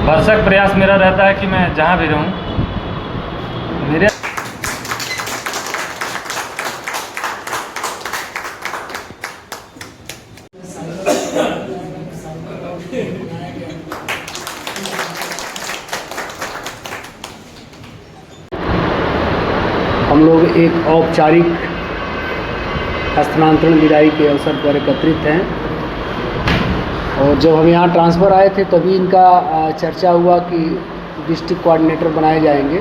भरसक प्रयास मेरा रहता है कि मैं जहाँ भी रहूँ मेरे हम लोग एक औपचारिक स्थानांतरण विदाई के अवसर पर एकत्रित हैं और जब हम यहाँ ट्रांसफ़र आए थे तभी इनका चर्चा हुआ कि डिस्ट्रिक्ट कोऑर्डिनेटर बनाए जाएंगे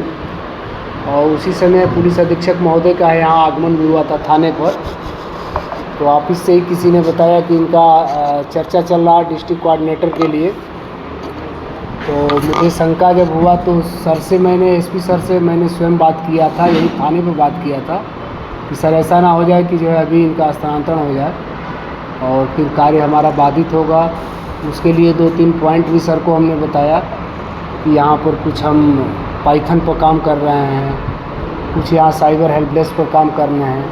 और उसी समय पुलिस अधीक्षक महोदय का यहाँ आगमन भी हुआ था थाने पर। तो ऑफिस से ही किसी ने बताया कि इनका चर्चा चल रहा डिस्ट्रिक्ट कोऑर्डिनेटर के लिए। तो मुझे शंका जब हुआ तो सर से मैंने एसपी सर से मैंने स्वयं बात किया था, यही थाने पे बात किया था कि सर ऐसा ना हो जाए कि जो है अभी इनका स्थानांतरण हो जाए और फिर कार्य हमारा बाधित होगा। उसके लिए 2-3 पॉइंट भी सर को हमने बताया कि यहाँ पर कुछ हम पाइथन पर काम कर रहे हैं, कुछ यहाँ साइबर हेल्प डेस्क पर काम करना है,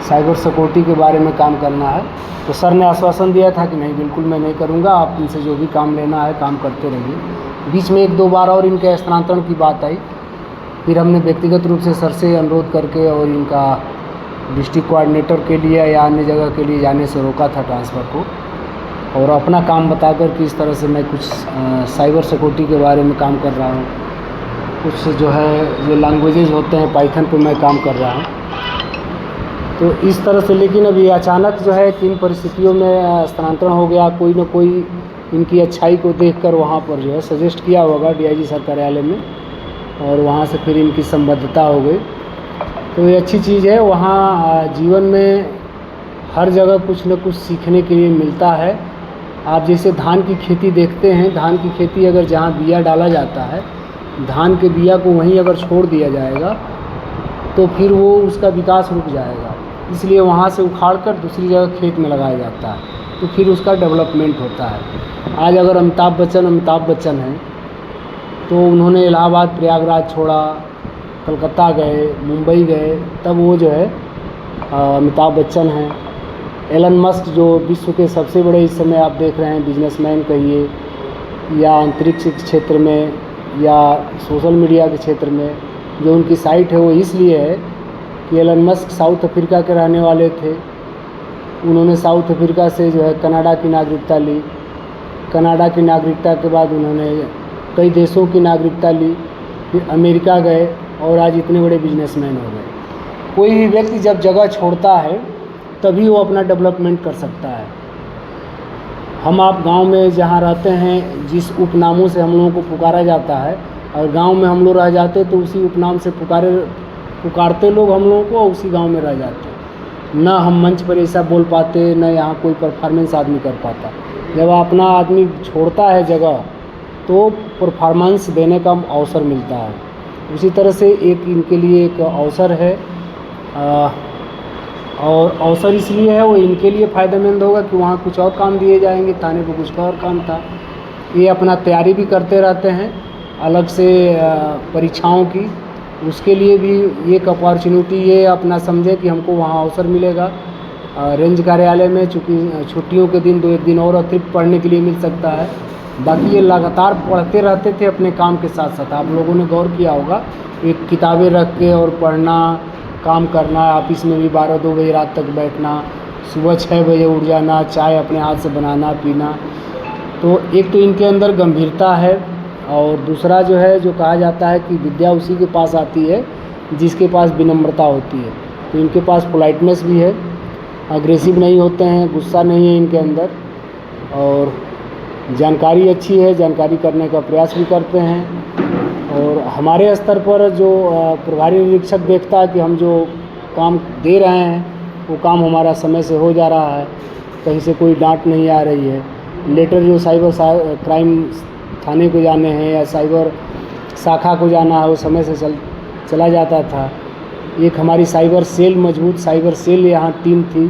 साइबर सिक्योरिटी के बारे में काम करना है। तो सर ने आश्वासन दिया था कि नहीं बिल्कुल मैं नहीं करूँगा, आप इनसे जो भी काम लेना है काम करते रहिए। बीच में 1-2 बार और इनके स्थानांतरण की बात आई, फिर हमने व्यक्तिगत रूप से सर से अनुरोध करके और इनका डिस्ट्रिक्ट कोऑर्डिनेटर के लिए या अन्य जगह के लिए जाने से रोका था ट्रांसफ़र को, और अपना काम बताकर कि इस तरह से मैं कुछ साइबर सिक्योरिटी के बारे में काम कर रहा हूँ, कुछ जो है जो लैंग्वेजेज होते हैं पाइथन पे मैं काम कर रहा हूँ। तो इस तरह से लेकिन अभी अचानक जो है 3 परिस्थितियों में स्थानांतरण हो गया। कोई न कोई इनकी अच्छाई को देखकर वहाँ पर जो है सजेस्ट किया होगा डीआईजी सर कार्यालय में और वहाँ से फिर इनकी संबद्धता हो गई। तो ये अच्छी चीज़ है। वहाँ जीवन में हर जगह कुछ न कुछ सीखने के लिए मिलता है। आप जैसे धान की खेती देखते हैं, धान की खेती अगर जहाँ बिया डाला जाता है, धान के बिया को वहीं अगर छोड़ दिया जाएगा तो फिर वो उसका विकास रुक जाएगा, इसलिए वहाँ से उखाड़ कर दूसरी जगह खेत में लगाया जाता है तो फिर उसका डेवलपमेंट होता है। आज अगर अमिताभ बच्चन हैं तो उन्होंने इलाहाबाद प्रयागराज छोड़ा, कलकत्ता गए, मुंबई गए, तब वो जो है अमिताभ बच्चन हैं। एलन मस्क जो विश्व के सबसे बड़े इस समय आप देख रहे हैं बिजनेसमैन कहिए या अंतरिक्ष क्षेत्र में या सोशल मीडिया के क्षेत्र में, जो उनकी साइट है वो इसलिए है कि एलन मस्क साउथ अफ्रीका के रहने वाले थे। उन्होंने साउथ अफ्रीका से जो है कनाडा की नागरिकता ली, कनाडा की नागरिकता के बाद उन्होंने कई देशों की नागरिकता ली, फिर अमेरिका गए और आज इतने बड़े बिजनेसमैन हो गए। कोई भी व्यक्ति जब जगह छोड़ता है तभी वो अपना डेवलपमेंट कर सकता है। हम आप गांव में जहां रहते हैं, जिस उपनामों से हम लोगों को पुकारा जाता है, और गांव में हम लोग रह जाते तो उसी उपनाम से पुकारते लोग हम लोगों को, उसी गांव में रह जाते। ना हम मंच पर ऐसा बोल पाते, ना यहाँ कोई परफॉर्मेंस आदमी कर पाता। जब अपना आदमी छोड़ता है जगह तो परफॉर्मेंस देने का अवसर मिलता है। उसी तरह से एक इनके लिए एक अवसर है, और अवसर इसलिए है वो इनके लिए फ़ायदेमंद होगा कि वहाँ कुछ और काम दिए जाएंगे, थाने पे कुछ और काम था। ये अपना तैयारी भी करते रहते हैं अलग से परीक्षाओं की, उसके लिए भी एक अपॉर्चुनिटी ये अपना समझे कि हमको वहाँ अवसर मिलेगा रेंज कार्यालय में, चूँकि छुट्टियों के दिन 2-1 दिन और अतिरिक्त पढ़ने के लिए मिल सकता है। बाकी ये लगातार पढ़ते रहते थे अपने काम के साथ साथ। आप लोगों ने गौर किया होगा, एक किताबें रख के और पढ़ना, काम करना, ऑफिस में भी 12-2 बजे रात तक बैठना, सुबह 6 बजे उठ जाना, चाय अपने हाथ से बनाना पीना। तो एक तो इनके अंदर गंभीरता है, और दूसरा जो है जो कहा जाता है कि विद्या उसी के पास आती है जिसके पास विनम्रता होती है। तो इनके पास पोलाइटनेस भी है, अग्रेसिव नहीं होते हैं, गुस्सा नहीं है इनके अंदर, और जानकारी अच्छी है, जानकारी करने का प्रयास भी करते हैं। और हमारे स्तर पर जो प्रभारी निरीक्षक देखता है कि हम जो काम दे रहे हैं वो काम हमारा समय से हो जा रहा है, कहीं से कोई डांट नहीं आ रही है। लेटर जो साइबर क्राइम थाने को जाने हैं या साइबर शाखा को जाना है वो समय से चला जाता था। एक हमारी साइबर सेल, मजबूत साइबर सेल यहाँ टीम थी,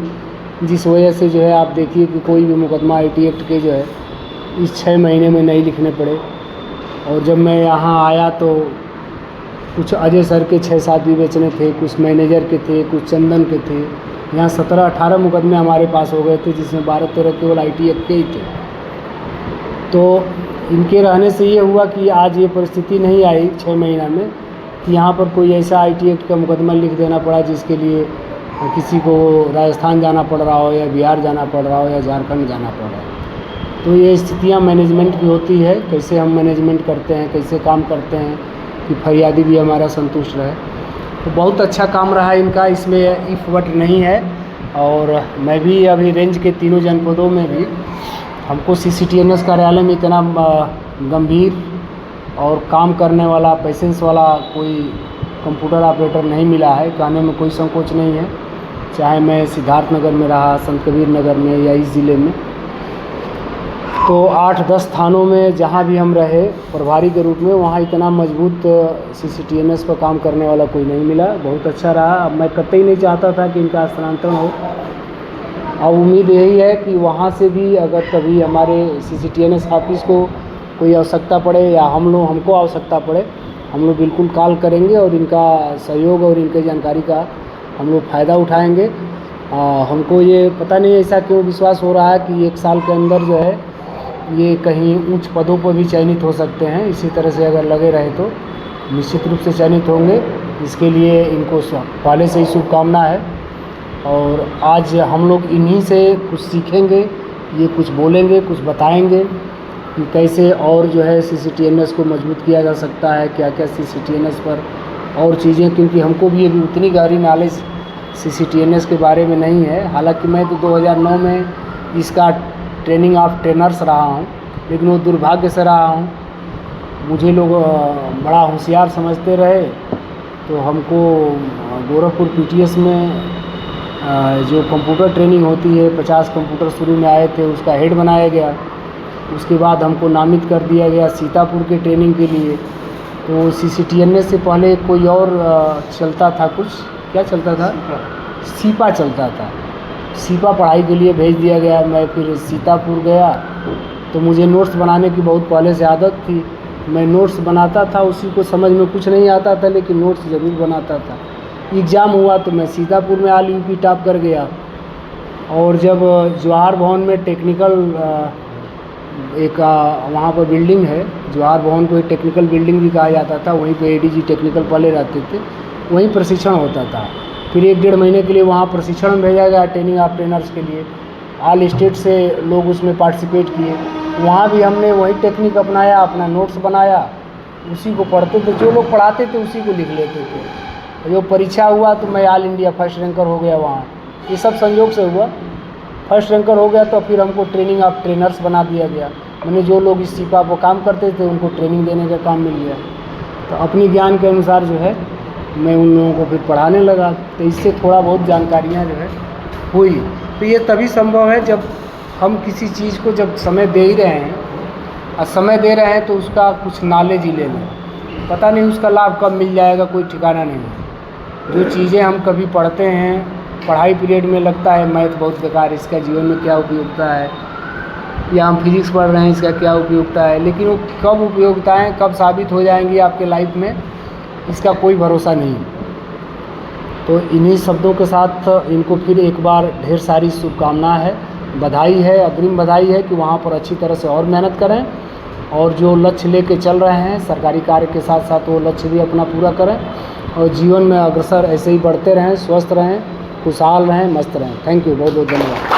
जिस वजह से जो है आप देखिए कि कोई भी मुकदमा IT एक्ट के जो है इस 6 महीने में नहीं लिखने पड़े। और जब मैं यहाँ आया तो कुछ अजय सर के 6-7 भी बेचने थे, कुछ मैनेजर के थे, कुछ चंदन के थे। यहाँ 17-18 मुकदमे हमारे पास हो गए थे, जिसमें 12-13 केवल IT एक्ट के ही थे। तो इनके रहने से ये हुआ कि आज ये परिस्थिति नहीं आई 6 महीना में कि यहाँ पर कोई ऐसा IT एक्ट का मुकदमा लिख देना पड़ा जिसके लिए किसी को राजस्थान जाना पड़ रहा हो या बिहार जाना पड़ रहा हो या झारखंड जाना पड़ रहा हो। तो ये स्थितियाँ मैनेजमेंट की होती है, कैसे हम मैनेजमेंट करते हैं, कैसे काम करते हैं कि फरियादी भी हमारा संतुष्ट रहे। तो बहुत अच्छा काम रहा इनका, इसमें इफ बट नहीं है। और मैं भी अभी रेंज के तीनों जनपदों में भी हमको CCTNS कार्यालय में इतना गंभीर और काम करने वाला, पेशेंस वाला कोई कंप्यूटर ऑपरेटर नहीं मिला है। कहने में कोई संकोच नहीं है, चाहे मैं सिद्धार्थनगर में रहा, संत कबीर नगर में या इस ज़िले में। तो 8-10 थानों में जहाँ भी हम रहे प्रभारी के रूप में, वहाँ इतना मजबूत CCTNS पर काम करने वाला कोई नहीं मिला। बहुत अच्छा रहा। अब मैं कतई नहीं चाहता था कि इनका स्थानांतरण हो। अब उम्मीद यही है कि वहाँ से भी अगर कभी हमारे CCTNS ऑफिस को कोई आवश्यकता पड़े या हमको आवश्यकता पड़े, हम लोग बिल्कुल कॉल करेंगे और इनका सहयोग और इनके जानकारी का हम लोग फ़ायदा उठाएंगे। हमको ये पता नहीं ऐसा क्यों विश्वास हो रहा है कि 1 साल के अंदर जो है ये कहीं उच्च पदों पर भी चयनित हो सकते हैं। इसी तरह से अगर लगे रहे तो निश्चित रूप से चयनित होंगे। इसके लिए इनको पहले से ही शुभकामना है। और आज हम लोग इन्हीं से कुछ सीखेंगे, ये कुछ बोलेंगे, कुछ बताएंगे कि कैसे और जो है CCTNS को मजबूत किया जा सकता है, क्या क्या CCTNS पर और चीज़ें, क्योंकि हमको भी अभी उतनी गहरी नॉलेज CCTNS के बारे में नहीं है। हालांकि मैं तो 2009 में इसका ट्रेनिंग ऑफ ट्रेनर्स रहा हूँ, लेकिन वो दुर्भाग्य से रहा हूँ। मुझे लोग बड़ा होशियार समझते रहे, तो हमको गोरखपुर PTS में जो कंप्यूटर ट्रेनिंग होती है 50 कंप्यूटर शुरू में आए थे, उसका हेड बनाया गया। उसके बाद हमको नामित कर दिया गया सीतापुर के ट्रेनिंग के लिए। तो CCTNS से पहले कोई और चलता था, कुछ क्या चलता था, सीपा चलता था। सीपा पढ़ाई के लिए भेज दिया गया। मैं फिर सीतापुर गया, तो मुझे नोट्स बनाने की बहुत पहले से आदत थी। मैं नोट्स बनाता था, उसी को समझ में कुछ नहीं आता था, लेकिन नोट्स ज़रूर बनाता था। एग्ज़ाम हुआ तो मैं सीतापुर में ऑल UP टॉप कर गया। और जब जवाहर भवन में टेक्निकल एक वहाँ पर बिल्डिंग है, जवाहर भवन को एक टेक्निकल बिल्डिंग भी कहा जाता था, वहीं पे ADG टेक्निकल पहले रहते थे, वहीं प्रशिक्षण होता था। फिर 1-1.5 महीने के लिए वहाँ प्रशिक्षण भेजा गया ट्रेनिंग ऑफ ट्रेनर्स के लिए। ऑल स्टेट से लोग उसमें पार्टिसिपेट किए। वहाँ भी हमने वही टेक्निक अपनाया, अपना नोट्स बनाया, उसी को पढ़ते थे। जो लोग पढ़ाते थे उसी को लिख लेते थे। जो परीक्षा हुआ तो मैं ऑल इंडिया फर्स्ट रैंकर हो गया वहाँ। ये सब संयोग से हुआ। फर्स्ट रैंकर हो गया तो फिर हमको ट्रेनिंग ऑफ ट्रेनर्स बना दिया गया। मैंने जो लोग इस सीपा पर काम करते थे उनको ट्रेनिंग देने का काम मिल गया। तो अपनी ज्ञान के अनुसार जो है मैं उन लोगों को फिर पढ़ाने लगा। तो इससे थोड़ा बहुत जानकारियाँ जो है हुई। तो ये तभी संभव है जब हम किसी चीज़ को जब समय दे ही रहे हैं, और समय दे रहे हैं तो उसका कुछ नॉलेज ही ले लें। पता नहीं उसका लाभ कब मिल जाएगा, कोई ठिकाना नहीं है। जो चीज़ें हम कभी पढ़ते हैं, पढ़ाई पीरियड में लगता है मैथ बहुत बेकार, इसका जीवन में क्या उपयोगिता है, या हम फिजिक्स पढ़ रहे हैं इसका क्या उपयोगिता है, लेकिन वो कब उपयोगिताएँ कब साबित हो जाएंगी आपके लाइफ में, इसका कोई भरोसा नहीं। तो इन्हीं शब्दों के साथ इनको फिर एक बार ढेर सारी शुभकामनाएं है, बधाई है, अग्रिम बधाई है कि वहाँ पर अच्छी तरह से और मेहनत करें, और जो लक्ष्य लेके चल रहे हैं सरकारी कार्य के साथ साथ वो लक्ष्य भी अपना पूरा करें, और जीवन में अग्रसर ऐसे ही बढ़ते रहें, स्वस्थ रहें, खुशहाल रहें, मस्त रहें। थैंक यू, बहुत बहुत धन्यवाद।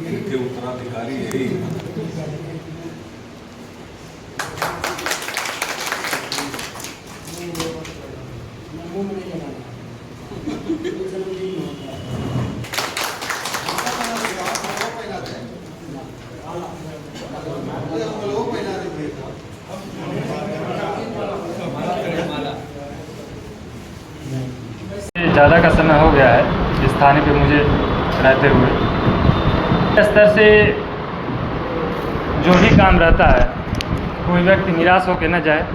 इनके उत्तराधिकारी यही ज़्यादा का समय हो गया है इस थाने पे मुझे रहते हुए। स्तर से जो भी काम रहता है कोई व्यक्ति निराश होकर न जाए,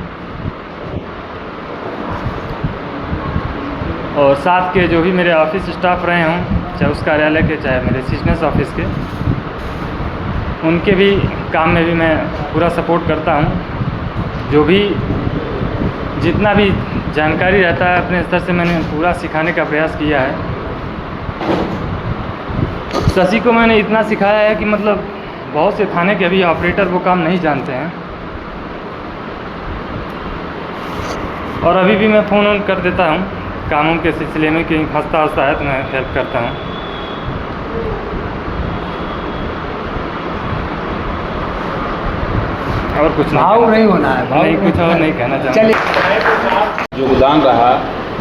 और साथ के जो भी मेरे ऑफिस स्टाफ रहे हों, चाहे उस कार्यालय के चाहे मेरे सीजनेस ऑफिस के, उनके भी काम में भी मैं पूरा सपोर्ट करता हूँ। जो भी जितना भी जानकारी रहता है अपने स्तर से मैंने पूरा सिखाने का प्रयास किया है। शशि को मैंने इतना सिखाया है कि मतलब बहुत से थाने के अभी ऑपरेटर वो काम नहीं जानते हैं, और अभी भी मैं फ़ोन ऑन कर देता हूँ कामों के सिलसिले में, कहीं फंसता है तो मैं हेल्प करता हूँ। और कुछ भाव नहीं होना है, भाव नहीं, कुछ और नहीं कहना चाहूँगा। चलिए, योगदान रहा,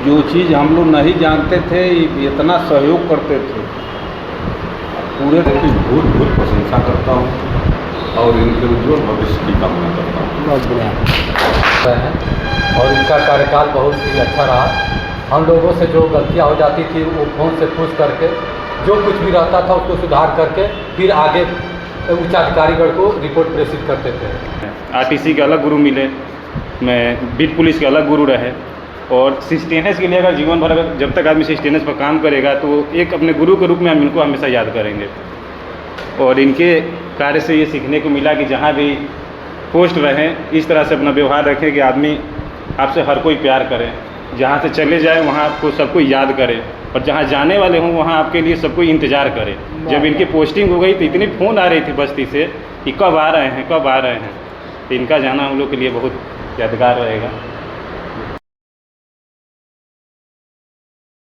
जो चीज़ हम लोग नहीं जानते थे इतना सहयोग करते थे। पूरे की बहुत बहुत प्रशंसा करता हूँ और इनके उज्ज्वल भविष्य की कामना करता हूँ। बहुत बढ़िया। और इनका कार्यकाल बहुत ही अच्छा रहा। हम लोगों से जो गलतियां हो जाती थी वो फ़ोन से पूछ करके जो कुछ भी रहता था उसको सुधार करके फिर आगे उच्चाधिकारीगण को रिपोर्ट प्रेषित करते थे। आरटीसी के अलग गुरु मिले, मैं बीट पुलिस के अलग गुरु रहे, और सिस्टेनेस के लिए अगर जीवन भर अगर जब तक आदमी सिस्टेनेस पर काम करेगा तो एक अपने गुरु के रूप में हम इनको हमेशा याद करेंगे। और इनके कार्य से ये सीखने को मिला कि जहाँ भी पोस्ट रहें इस तरह से अपना व्यवहार रखें कि आदमी आपसे हर कोई प्यार करे, जहाँ से चले जाए वहाँ आपको सब कोई याद करे, और जहाँ जाने वाले हों वहाँ आपके लिए सब कोई इंतज़ार करे। जब इनकी पोस्टिंग हो गई तो इतनी फ़ोन आ रही थी बस्ती से कि कब आ रहे हैं, कब आ रहे हैं। तो इनका जाना हम लोग के लिए बहुत यादगार रहेगा।